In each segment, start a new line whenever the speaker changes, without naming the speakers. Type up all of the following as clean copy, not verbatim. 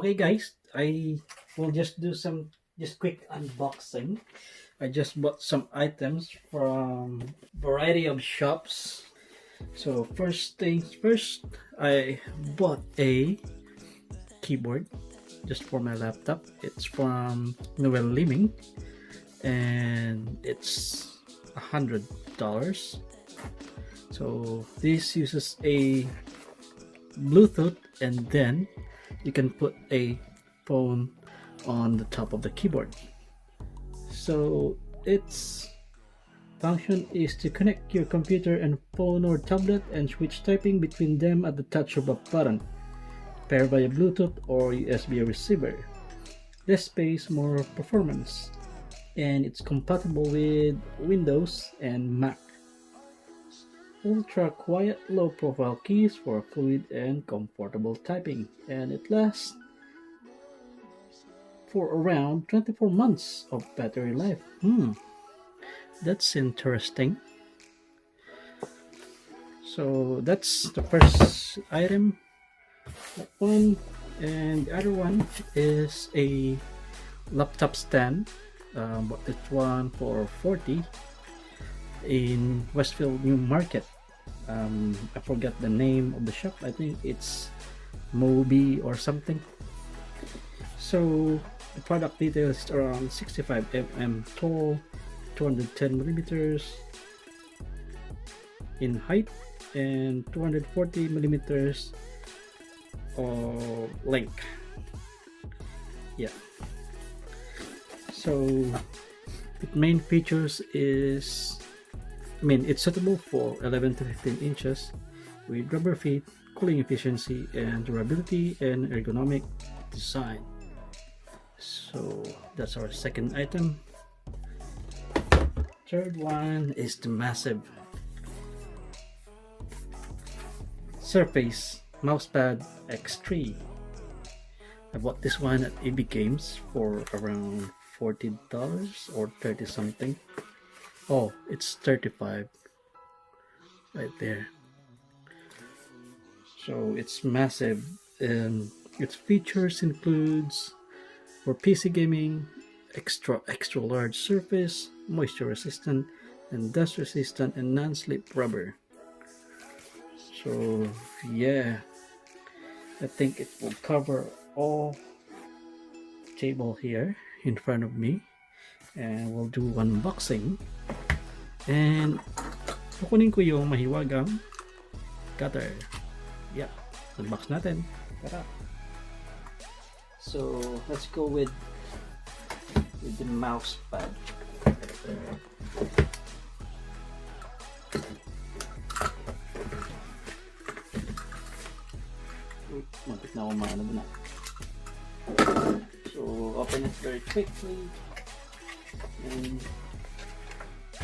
Okay guys, I will just do some quick unboxing. I just bought some items from variety of shops. So first things first, I bought a keyboard just for my laptop. It's from Noel Liming and it's $100. So this uses a Bluetooth and then you can put a phone on the top of the keyboard. So its function is to connect your computer and phone or tablet and switch typing between them at the touch of a button. Pair via Bluetooth or USB receiver. Less space, more performance. And it's compatible with Windows and Mac. Ultra quiet low profile keys for fluid and comfortable typing, and it lasts for around 24 months of battery life. That's interesting. So that's the first item, that one. And the other one is a laptop stand. Bought this one for $40 in Westfield New Market. I forgot the name of the shop. I think it's Moby or something. So the product details around 65 mm tall, 210 millimeters in height, and 240 millimeters length. Yeah. So its main features is, it's suitable for 11 to 15 inches with rubber feet, cooling efficiency, and durability and ergonomic design. So that's our second item. Third one is the massive Surface Mousepad X3. I bought this one at EB Games for around $40 or 30 something. Oh, it's 35 right there. So it's massive, and its features includes for PC gaming, extra large surface, moisture resistant and dust resistant, and non-slip rubber. So yeah, I think it will cover all table here in front of me, and we'll do unboxing. And kukunin ko yung mahiwagang cutter. Yep, unbox natin. Tara. So let's go with the mouse pad. Matik na ako maano na. So open it very quickly and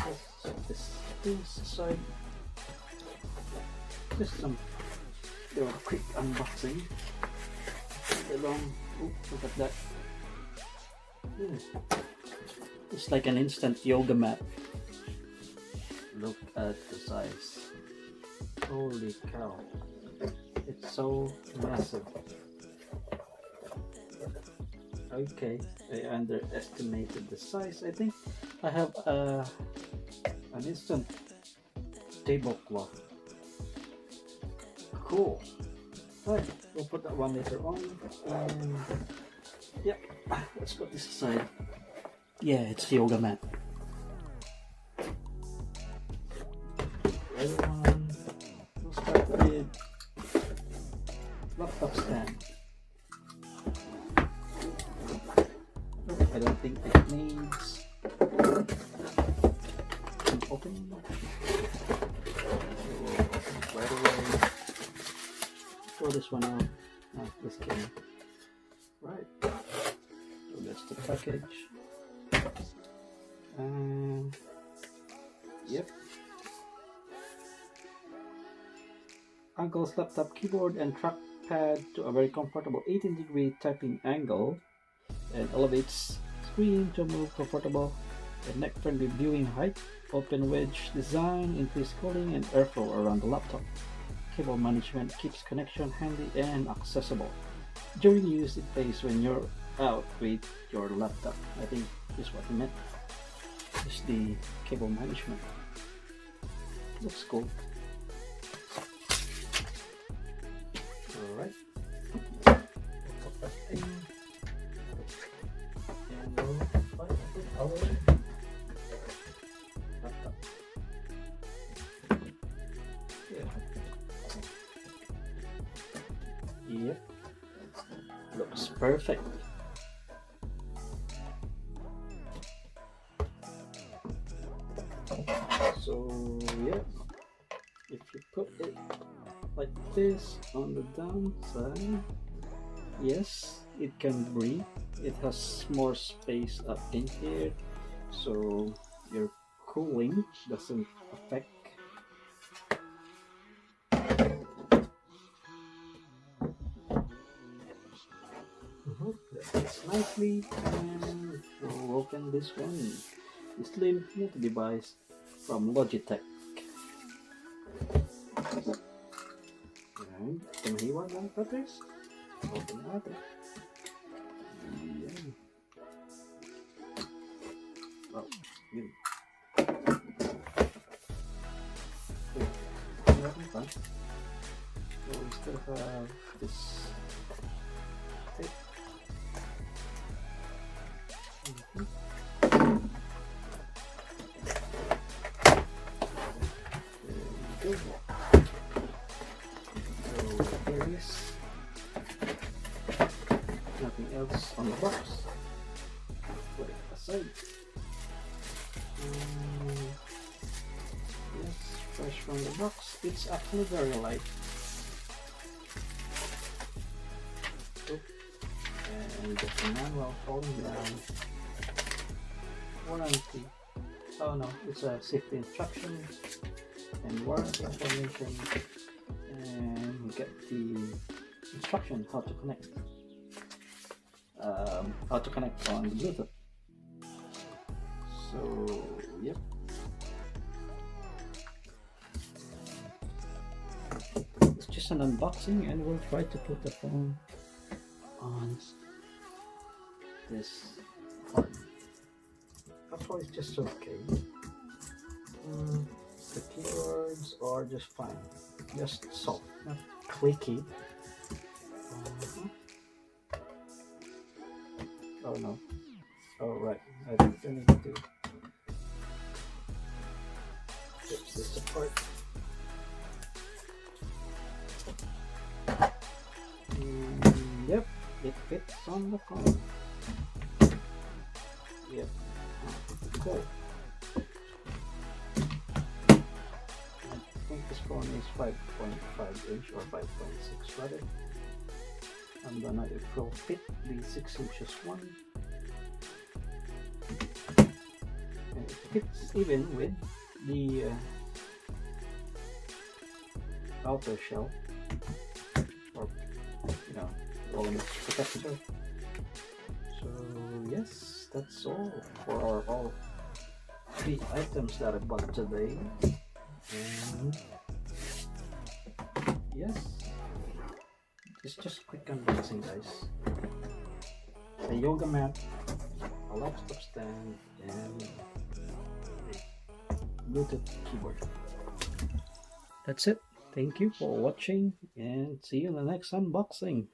let's set this aside. Just some quick unboxing. Look at that. It's like an instant yoga mat. Look at the size. Holy cow. It's so massive. Okay, I underestimated the size. I think I have an instant tablecloth. Cool. Alright, we'll put that one later on. And yep, let's put this aside. Yeah, it's yoga mat. The other one, we'll start with laptop stand. I don't think it needs an opening. So right away, throw this one out. No, just kidding. Right. So that's the package. Yep. Uncle's laptop keyboard and trackpad to a very comfortable 18-degree typing angle, and elevates screen to a more comfortable and neck-friendly viewing height. Open wedge design, increased cooling and airflow around the laptop. Cable management keeps connection handy and accessible. during use it plays when you're out with your laptop. I think is what he meant. Is the cable management. Looks cool. Alright. And we'll find our laptop. Yep. Looks perfect. So yeah, if you put it like this on the downside, yes, it can breathe. It has more space up in here, so your cooling doesn't affect. That fits nicely, and we'll open this one. The slim little device from Logitech. And kamahiwa lang cutters. Open natin. Yan. Oh, yun. Meron pa. So we still have this tape. There we go. So there is nothing else on the box. Put it aside. Yes, fresh from the box. It's actually very light. And the manual falling down. Warranty. Oh no, it's a safety instructions and warranty information, and you get the instruction how to connect. On the Bluetooth. So yep. It's just an unboxing, and we'll try to put the phone on this part. Actually, it's just okay. The keyboards are just fine, just soft, not clicky. Oh no. Oh right, I think I need to flip this apart. Yep, it fits on the phone. Yep. Cool. I think this phone is 5.5 inch or 5.6 rather. I'm gonna it will fit the 6 inches one, and it fits even with the outer shell, or polymer protector. So yes, that's all for all 3 items that I bought today. And yes, it's just a quick unboxing, guys. A yoga mat, a laptop stand, and a Bluetooth keyboard. That's it. Thank you for watching, and see you in the next unboxing.